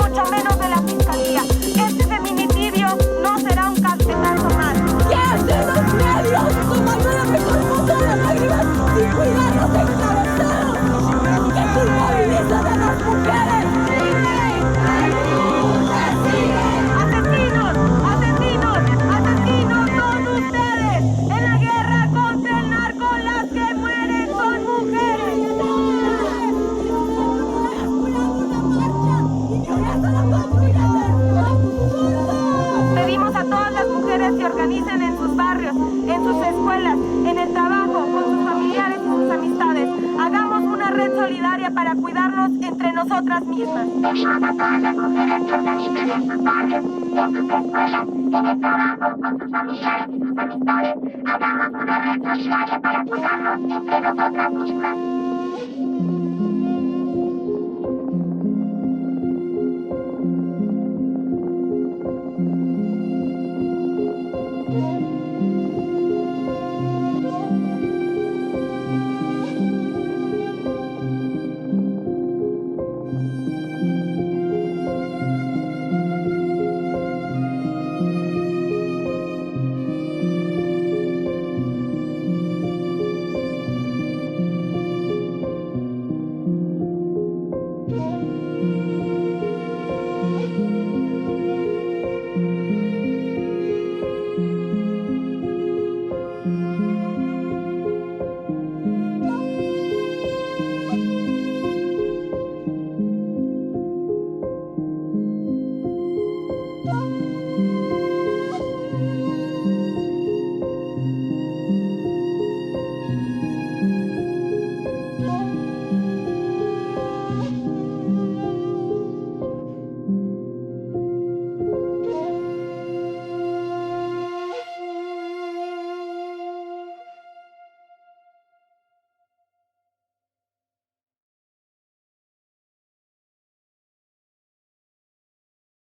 mucho menos de la fiscalía. Este feminicidio no será un caso más. ¿Qué hacen los medios? Tomando la mejor foto de las lágrimas sin cuidarnos encabezados. ¿Qué culpabilizan a las mujeres? ¡Asesinos! ¡Asesinos! ¡Asesinos son ustedes! En la guerra contra el narco, las que mueren son mujeres. Pedimos a todas las mujeres que organicen en sus barrios, en sus escuelas, en el trabajo, con sus familiares y sus amistades. Hagamos una red solidaria para cuidarnos entre nosotras mismas. Llama a todas las mujeres que organicen en sus barrios, en sus escuelas, en el trabajo, con sus familiares y sus amistades. Hagamos una red solidaria para cuidarnos entre nosotras mismas.